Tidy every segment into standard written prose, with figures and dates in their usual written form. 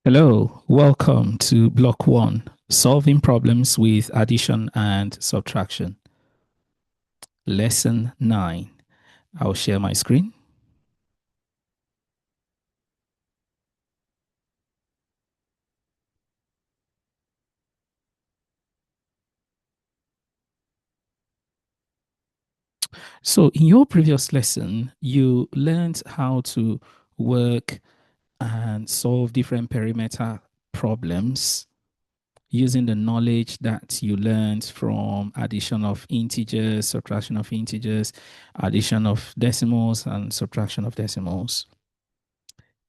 Hello, welcome to Block 1, Solving Problems with Addition and Subtraction. Lesson 9. I'll share my screen. So, in your previous lesson, you learned how to work and solve different perimeter problems using the knowledge that you learned from addition of integers, subtraction of integers, addition of decimals, and subtraction of decimals.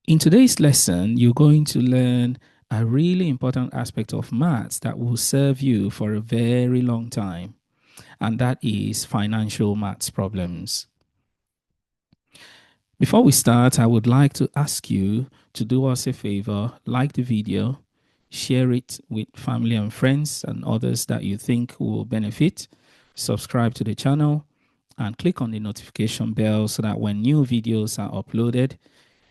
In today's lesson, you're going to learn a really important aspect of maths that will serve you for a very long time, and that is financial maths problems. Before we start, I would like to ask you to do us a favor, like the video, share it with family and friends and others that you think will benefit, subscribe to the channel, and click on the notification bell so that when new videos are uploaded,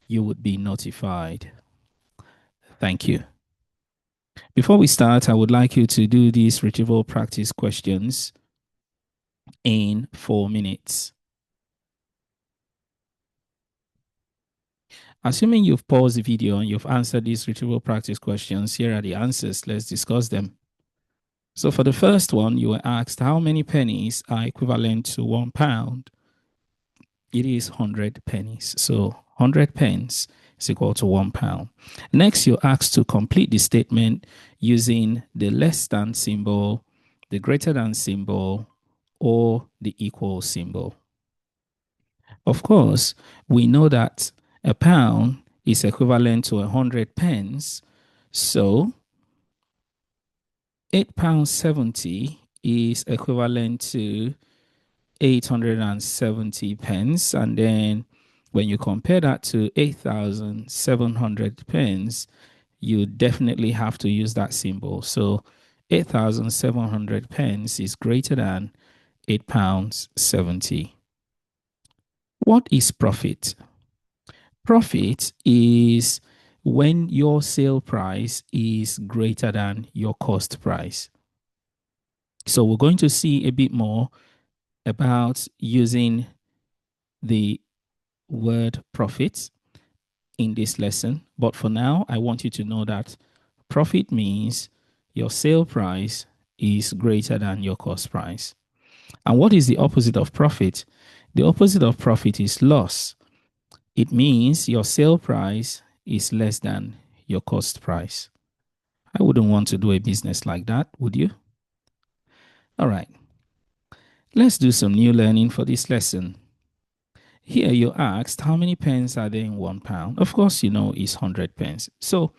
you would be notified. Thank you. Before we start, I would like you to do these retrieval practice questions in 4 minutes. Assuming you've paused the video and you've answered these retrieval practice questions, here are the answers. Let's discuss them. So for the first one, you were asked how many pennies are equivalent to £1? It is 100 pennies. So 100 pence is equal to £1. Next, you're asked to complete the statement using the less than symbol, the greater than symbol, or the equal symbol. Of course, we know that a pound is equivalent to 100 pence. So £8.70 is equivalent to 870 pence. And then when you compare that to 8,700 pence, you definitely have to use that symbol. So 8,700 pence is greater than £8.70. What is profit? Profit is when your sale price is greater than your cost price. So we're going to see a bit more about using the word profit in this lesson. But for now, I want you to know that profit means your sale price is greater than your cost price. And what is the opposite of profit? The opposite of profit is loss. It means your sale price is less than your cost price. I wouldn't want to do a business like that, would you? All right, let's do some new learning for this lesson. Here you asked how many pence are there in £1? Of course, you know it's 100 pence. So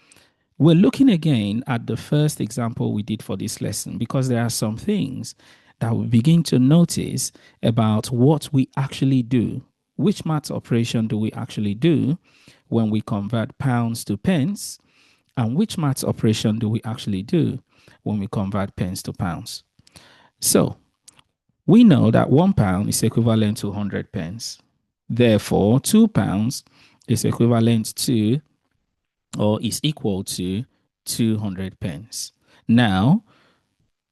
we're looking again at the first example we did for this lesson because there are some things that we begin to notice about what we actually do. Which math operation do we actually do when we convert pounds to pence? And which math operation do we actually do when we convert pence to pounds? So we know that £1 is equivalent to 100 pence. Therefore, £2 is equivalent to or is equal to 200 pence. Now,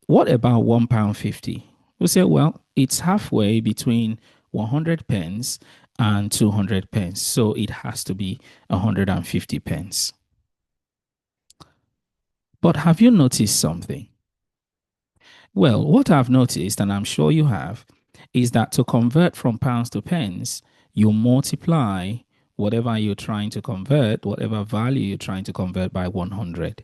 what about £1.50? We say, well, it's halfway between 100 pence and 200 pence. So it has to be 150 pence. But have you noticed something? Well, what I've noticed, and I'm sure you have, is that to convert from pounds to pence, you multiply whatever you're trying to convert, whatever value you're trying to convert by 100.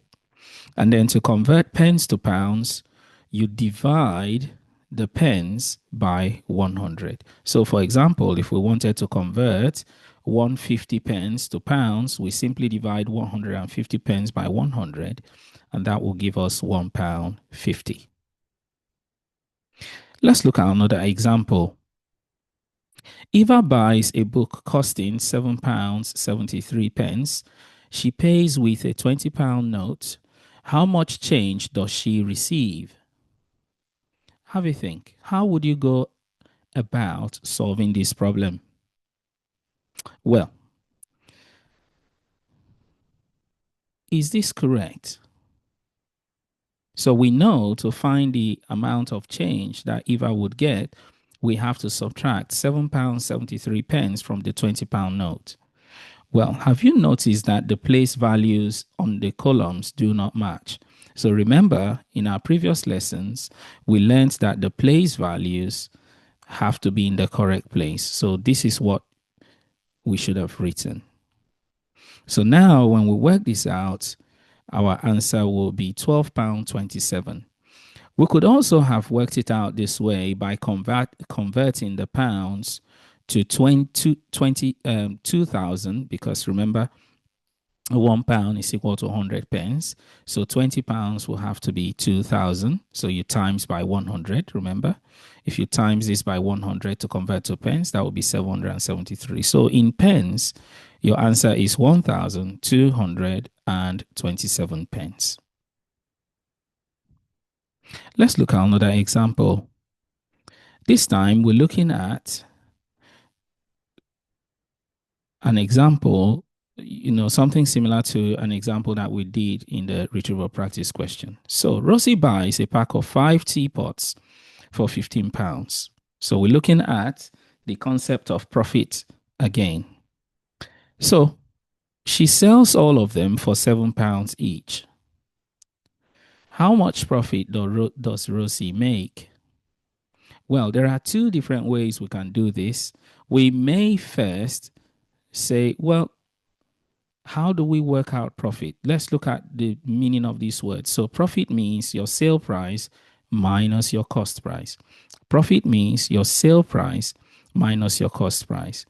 And then to convert pence to pounds, you divide the pence by 100. So, for example, if we wanted to convert 150 pence to pounds, we simply divide 150 pence by 100, and that will give us £1.50. Let's look at another example. Eva buys a book costing £7.73. She pays with a £20 note. How much change does she receive? Have a think. How would you go about solving this problem? Well, is this correct? So we know to find the amount of change that Eva would get, we have to subtract £7.73 from the £20 note. Well, have you noticed that the place values on the columns do not match? So remember, in our previous lessons, we learned that the place values have to be in the correct place. So this is what we should have written. So now when we work this out, our answer will be £12.27. We could also have worked it out this way by converting the pounds to 2,000, because remember, £1 is equal to 100 pence. So £20 will have to be 2,000. So you times by 100, remember? If you times this by 100 to convert to pence, that would be 773. So in pence, your answer is 1,227 pence. Let's look at another example. This time we're looking at an example, something similar to an example that we did in the retrieval practice question. So Rosie buys a pack of 5 teapots for £15. So we're looking at the concept of profit again. So she sells all of them for £7 each. How much profit does Rosie make? Well, there are two different ways we can do this. We may first say, well, how do we work out profit? Let's look at the meaning of these words. So profit means your sale price minus your cost price. Profit means your sale price minus your cost price.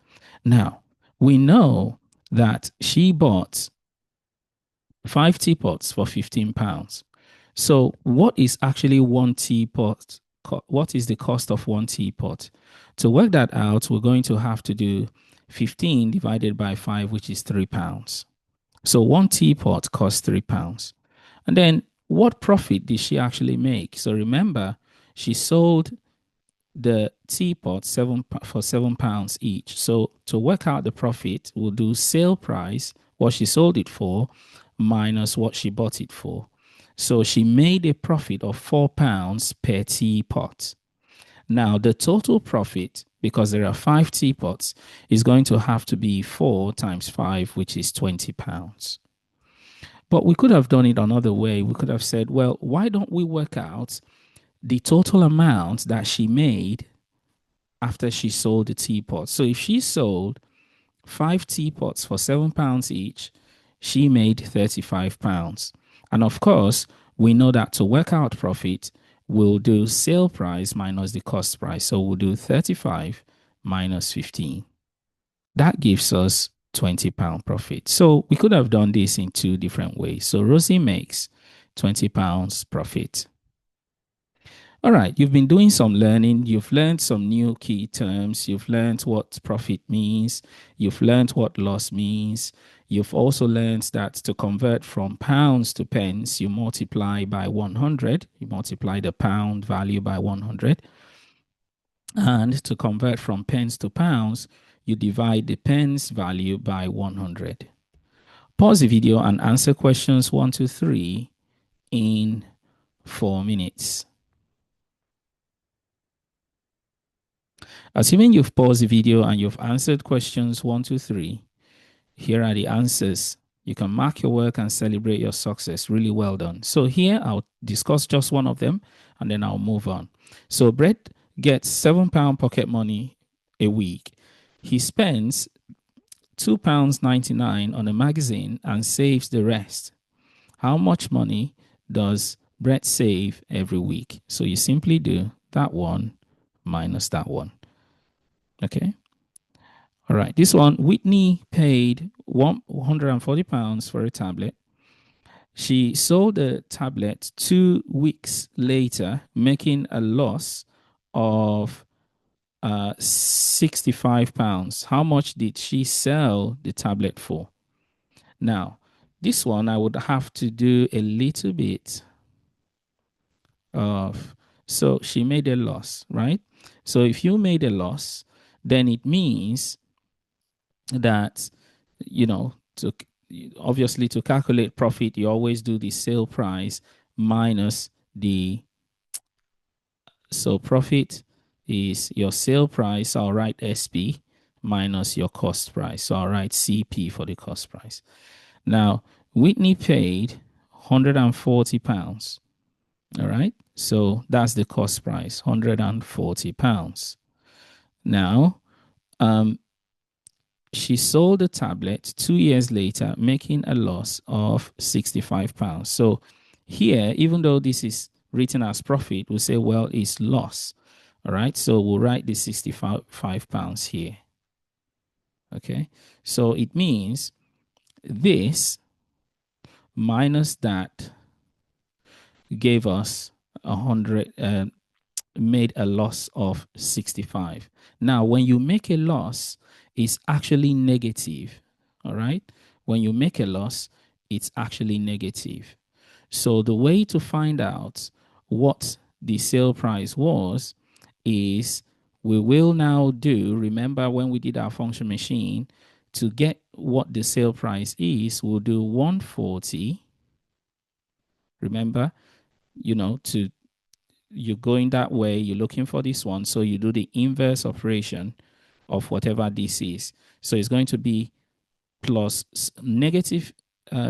Now, we know that she bought 5 teapots for £15. So what is actually one teapot? What is the cost of one teapot? To work that out, we're going to have to do 15 divided by 5, which is £3. So one teapot costs £3. And then what profit did she actually make? So remember, she sold the teapot for £7 each. So to work out the profit, we'll do sale price, what she sold it for, minus what she bought it for. So she made a profit of £4 per teapot. Now the total profit, because there are 5 teapots, is going to have to be 4 times 5, which is £20. But we could have done it another way. We could have said, well, why don't we work out the total amount that she made after she sold the teapots? So if she sold 5 teapots for £7 each, she made £35. And of course, we know that to work out profit, we'll do sale price minus the cost price. So we'll do 35 minus 15. That gives us £20 profit. So we could have done this in two different ways. So Rosie makes £20 profit. All right, you've been doing some learning. You've learned some new key terms. You've learned what profit means. You've learned what loss means. You've also learned that to convert from pounds to pence, you multiply by 100. You multiply the pound value by 100. And to convert from pence to pounds, you divide the pence value by 100. Pause the video and answer questions 1 to 3 in 4 minutes. Assuming you've paused the video and you've answered questions 1 to 3, here are the answers. You can mark your work and celebrate your success. Really well done. So here I'll discuss just one of them and then I'll move on. So Brett gets £7 pocket money a week. He spends £2.99 on a magazine and saves the rest. How much money does Brett save every week? So you simply do that one minus that one. Okay. All right. This one, Whitney paid £140 for a tablet. She sold the tablet 2 weeks later, making a loss of £65. How much did she sell the tablet for? Now, this one I would have to do a little bit of, so she made a loss, right? So if you made a loss, then it means that, to obviously to calculate profit, you always do the sale price minus the, so profit is your sale price. So I'll write SP minus your cost price. So I'll write CP for the cost price. Now, Whitney paid £140. All right. So that's the cost price, £140. Now, um, she sold the tablet 2 years later, making a loss of £65. So here, even though this is written as profit, we'll say, well, it's loss. All right. So we'll write the £65 here. Okay. So it means this minus that gave us 100, made a loss of 65. Now, when you make a loss, it's actually negative. All right. When you make a loss, it's actually negative. So the way to find out what the sale price was is we will now do, remember when we did our function machine, to get what the sale price is, we'll do 140. Remember, to you're going that way, you're looking for this one, so you do the inverse operation of whatever this is. So it's going to be plus negative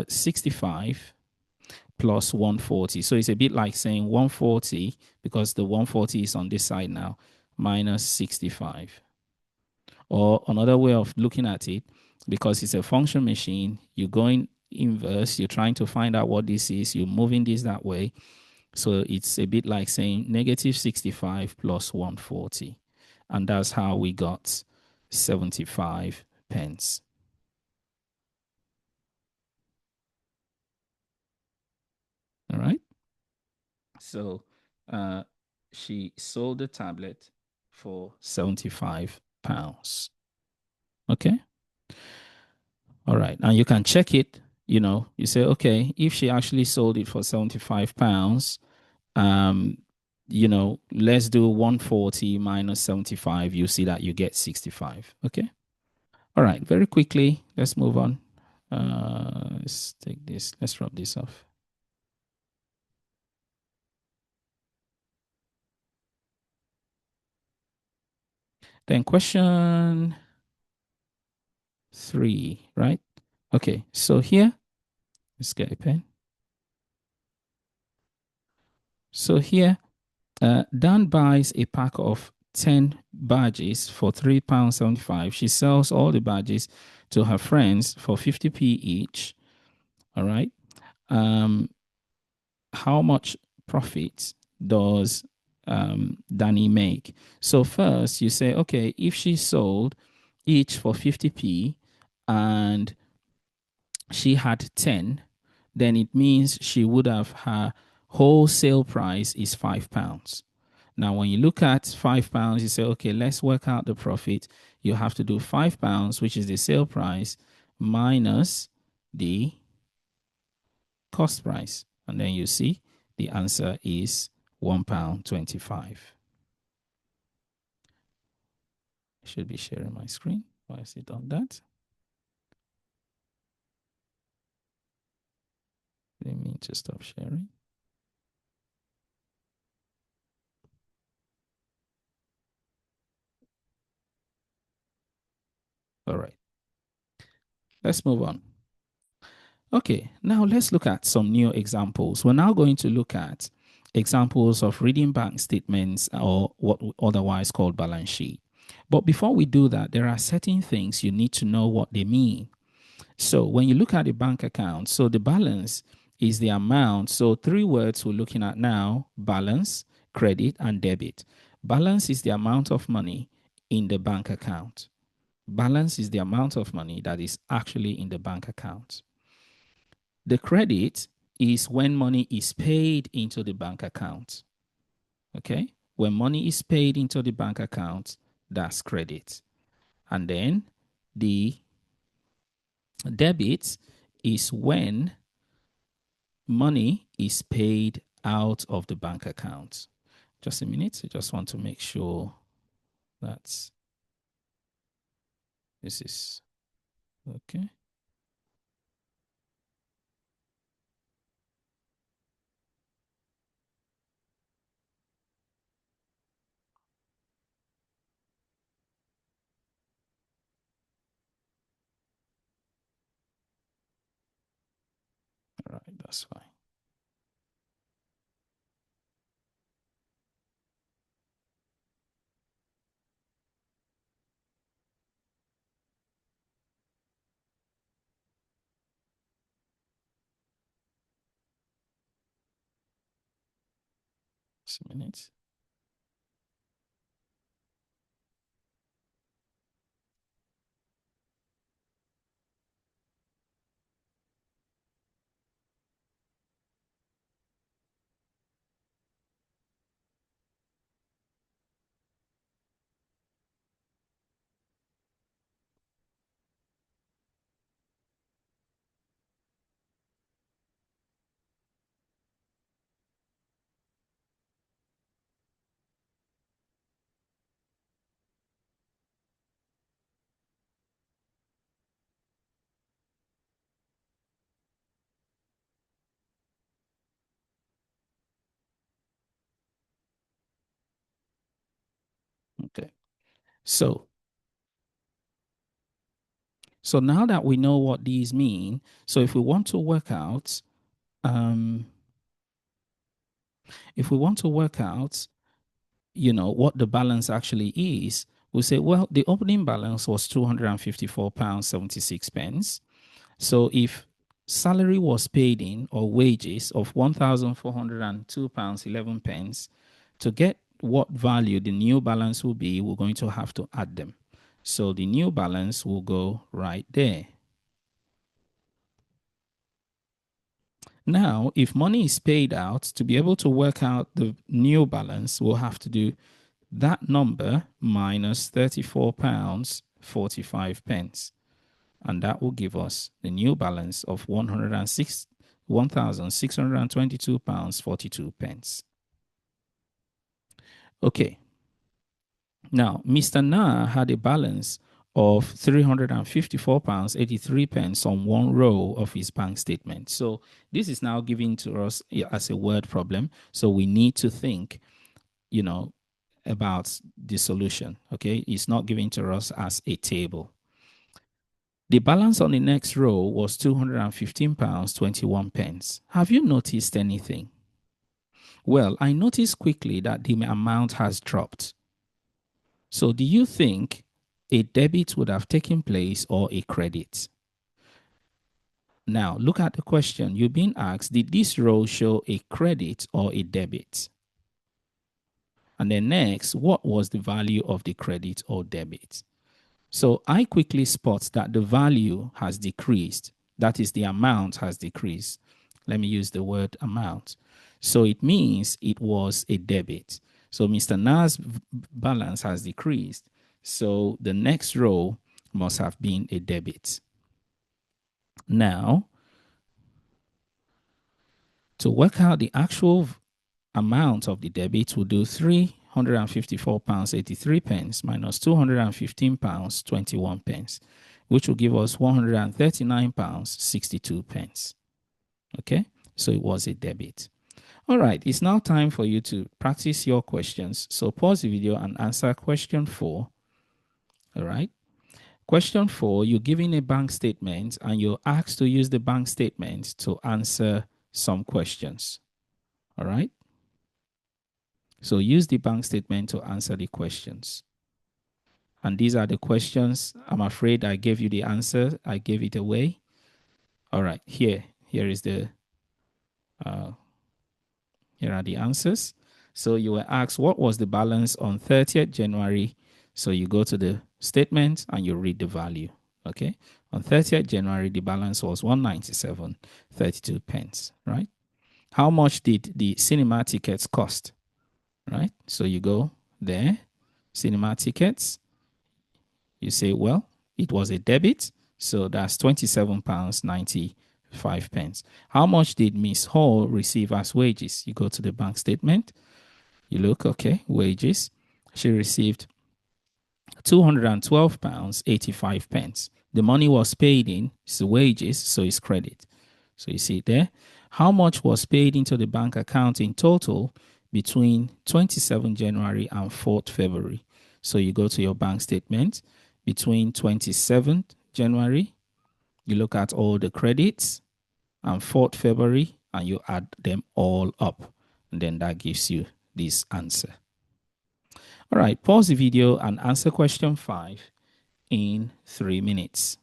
65 plus 140. So it's a bit like saying 140, because the 140 is on this side now, minus 65. Or another way of looking at it, because it's a function machine, you're going inverse, you're trying to find out what this is, you're moving this that way. So it's a bit like saying negative 65 plus 140. And that's how we got 75 pence. All right. So she sold the tablet for £75. Okay. All right. And you can check it. You say, okay, if she actually sold it for £75, let's do 140 minus 75. You see that you get 65. Okay. All right. Very quickly, let's move on. Let's take this. Let's rub this off. Then question 3, right? Okay. So here, let's get a pen. So here, Dan buys a pack of 10 badges for £3.75. She sells all the badges to her friends for 50p each. All right. How much profit does Danny make? So first you say, okay, if she sold each for 50p and she had 10, then it means she would have, her wholesale price is £5. Now, when you look at £5, you say, okay, let's work out the profit. You have to do £5, which is the sale price, minus the cost price. And then you see the answer is £1.25. I should be sharing my screen. Why is it done that? Didn't mean to stop sharing. All right. Let's move on. Okay, now let's look at some new examples. We're now going to look at examples of reading bank statements, or what otherwise called balance sheet. But before we do that, there are certain things you need to know what they mean. So when you look at a bank account, so the balance is the amount. So 3 words we're looking at now: balance, credit, and debit. Balance is the amount of money in the bank account. Balance is the amount of money that is actually in the bank account. The credit is when money is paid into the bank account. Okay? When money is paid into the bank account, that's credit. And then the debit is when money is paid out of the bank account. Just a minute. I just want to make sure that this is okay. right, that's fine. Just a minute. Okay. So so now that we know what these mean, so if we want to work out, um, if we want to work out, what the balance actually is, we say, well, the opening balance was £254.76. So if salary was paid in or wages of £1,402.11, to get what value the new balance will be, we're going to have to add them. So the new balance will go right there. Now, if money is paid out, to be able to work out the new balance, we'll have to do that number minus £34.45. And that will give us the new balance of £1,622.42. Okay. Now, Mr. Na had a balance of £354.83 on one row of his bank statement. So this is now given to us as a word problem. So we need to think, about the solution. Okay. It's not given to us as a table. The balance on the next row was £215.21. Have you noticed anything? Well, I noticed quickly that the amount has dropped. So do you think a debit would have taken place or a credit? Now, look at the question. You're being asked, did this row show a credit or a debit? And then next, what was the value of the credit or debit? So I quickly spot that the value has decreased. That is, the amount has decreased. Let me use the word amount. So it means it was a debit. So Mr. Na's balance has decreased. So the next row must have been a debit. Now, to work out the actual amount of the debit, we'll do £354.83 minus £215.21, which will give us £139.62. Okay, so it was a debit. All right, it's now time for you to practice your questions. So pause the video and answer question 4. All right. Question 4, you're given a bank statement and you're asked to use the bank statement to answer some questions. All right. So use the bank statement to answer the questions. And these are the questions. I'm afraid I gave you the answer. I gave it away. All right, here is the here are the answers. So you were asked what was the balance on 30th January. So you go to the statement and you read the value. Okay. On 30th January, the balance was 197.32 pence, right? How much did the cinema tickets cost? Right? So you go there, cinema tickets. You say, well, it was a debit, so that's £27.95. How much did Miss Hall receive as wages? You go to the bank statement, you look, okay, wages. She received £212.85. The money was paid in, it's wages, so it's credit. So you see there. How much was paid into the bank account in total between 27 January and 4th February? So you go to your bank statement between 27th January, you look at all the credits, and 4th February, and you add them all up. And then that gives you this answer. All right, pause the video and answer question 5 in 3 minutes.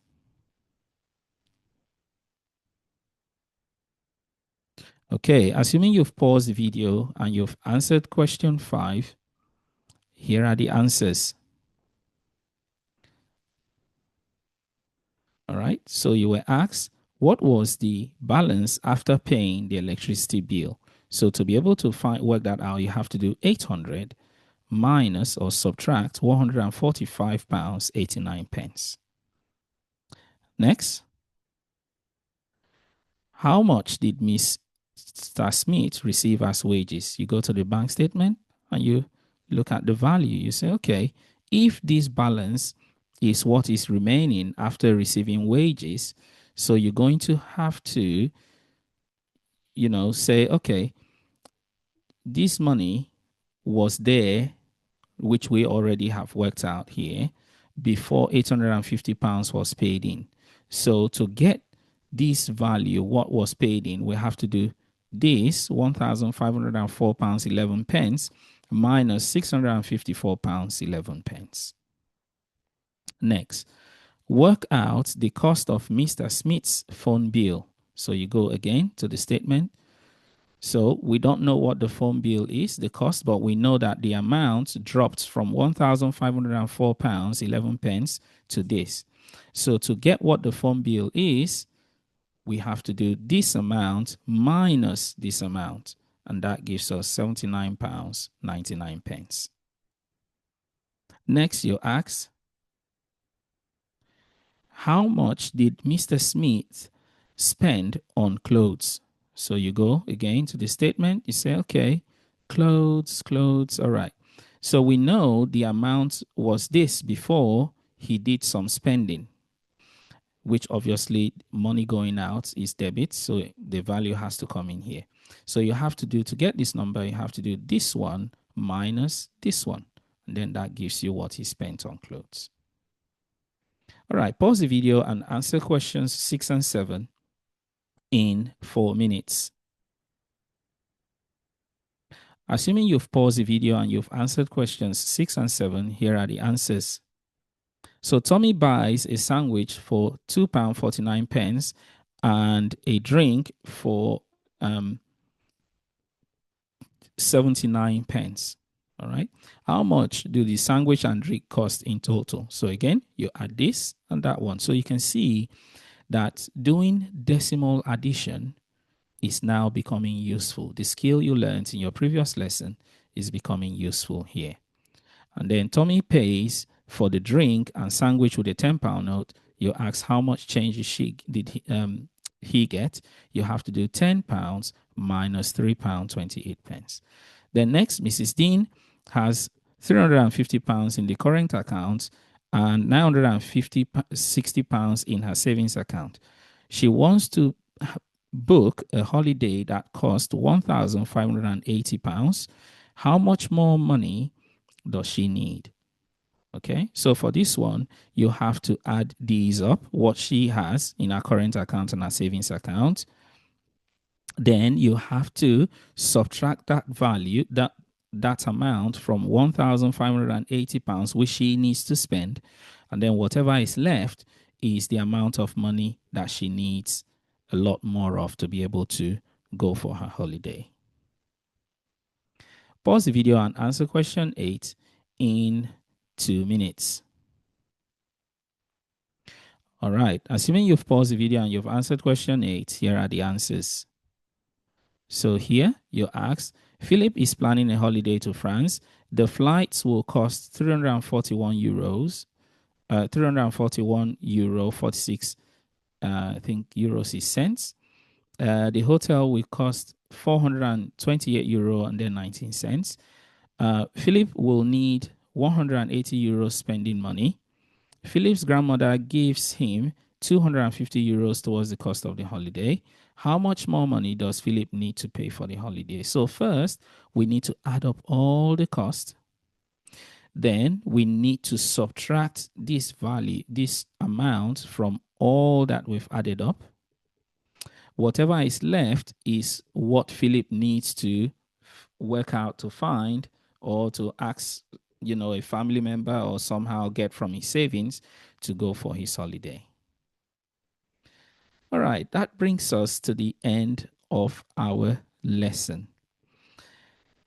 Okay, assuming you've paused the video and you've answered question 5, here are the answers. All right, so you were asked, what was the balance after paying the electricity bill? So to be able to work that out, you have to do 800 minus or subtract £145.89. Next, how much did Mr. Smith receive as wages? You go to the bank statement and you look at the value. You say, okay, if this balance is what is remaining after receiving wages, so you're going to have to, say, okay, this money was there, which we already have worked out here, before £850 was paid in. So to get this value, what was paid in, we have to do this £1,504.11 minus £654.11. Next, work out the cost of Mr. Smith's phone bill. So you go again to the statement. So we don't know what the phone bill is, the cost, but we know that the amount dropped from £1,504.11 to this. So to get what the phone bill is, we have to do this amount minus this amount, and that gives us £79.99. Next, you ask, how much did Mr. Smith spend on clothes? So you go again to the statement, you say, okay, clothes, all right. So we know the amount was this before he did some spending, which obviously money going out is debit, so the value has to come in here. So you have to do, to get this number, you have to do this one minus this one, and then that gives you what he spent on clothes. All right, pause the video and answer questions 6 and 7 in 4 minutes. Assuming you've paused the video and you've answered questions 6 and 7, here are the answers. So Tommy buys a sandwich for £2.49 and a drink for 79 pence. All right. How much do the sandwich and drink cost in total? So again, you add this and that one. So you can see that doing decimal addition is now becoming useful. The skill you learned in your previous lesson is becoming useful here. And then Tommy pays for the drink and sandwich with a £10 note. You ask how much change did he get. You have to do £10 minus £3.28. Then next, Mrs. Dean has £350 in the current account and £960 in her savings account. She wants to book a holiday that costs £1,580. How much more money does she need? Okay, so for this one, you have to add these up, what she has in her current account and her savings account. Then you have to subtract that value, that amount from £1,580, which she needs to spend. And then whatever is left is the amount of money that she needs a lot more of to be able to go for her holiday. Pause the video and answer question 8 in 2 minutes. All right, assuming you've paused the video and you've answered question 8, here are the answers. So here you ask, Philip is planning a holiday to France. The flights will cost €341, 341 euro 46, I think euros is cents. The hotel will cost €428 and then 19 cents. Philip will need €180 spending money. Philip's grandmother gives him €250 towards the cost of the holiday. How much more money does Philip need to pay for the holiday? So first, we need to add up all the costs. Then we need to subtract this value, this amount from all that we've added up. Whatever is left is what Philip needs to work out to find, or to ask, a family member, or somehow get from his savings to go for his holiday. All right, that brings us to the end of our lesson.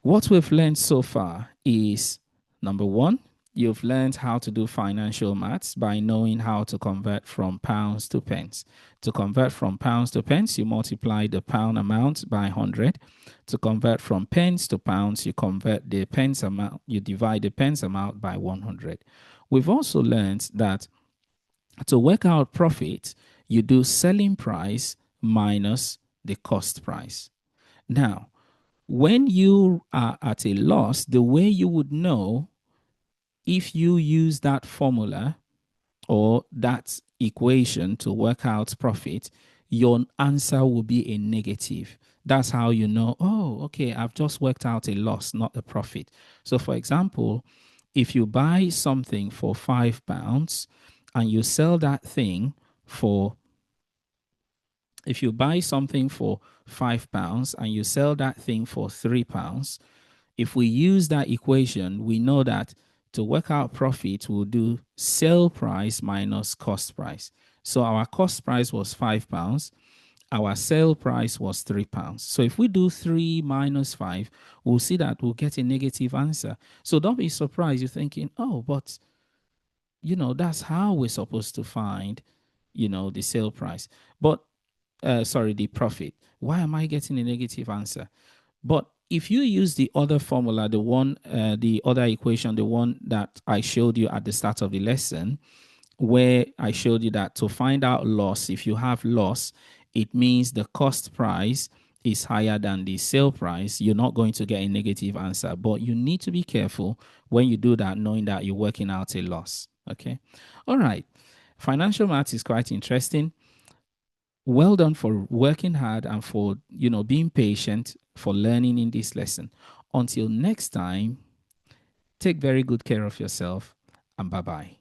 What we've learned so far is, number one, you've learned how to do financial maths by knowing how to convert from pounds to pence. To convert from pounds to pence, you multiply the pound amount by 100. To convert from pence to pounds, you convert the pence amount, you divide the pence amount by 100. We've also learned that to work out profit, you do selling price minus the cost price. Now, when you are at a loss, the way you would know if you use that formula or that equation to work out profit, your answer will be a negative. That's how you know, oh, okay, I've just worked out a loss, not a profit. So, for example, if you buy something for £5 and you sell that thing for, if you buy something for £5 and you sell that thing for £3, if we use that equation, we know that to work out profit, we'll do sale price minus cost price. So our cost price was £5. Our sale price was £3. So if we do 3 minus 5, we'll see that we'll get a negative answer. So don't be surprised. You're thinking, oh, but that's how we're supposed to find, the sale price. But the profit. Why am I getting a negative answer? But if you use the other formula, the other equation, the one that I showed you at the start of the lesson, where I showed you that to find out loss, if you have loss, it means the cost price is higher than the sale price. You're not going to get a negative answer, but you need to be careful when you do that, knowing that you're working out a loss. Okay. All right. Financial maths is quite interesting. Well done for working hard and for, being patient, for learning in this lesson. Until next time, take very good care of yourself, and bye-bye.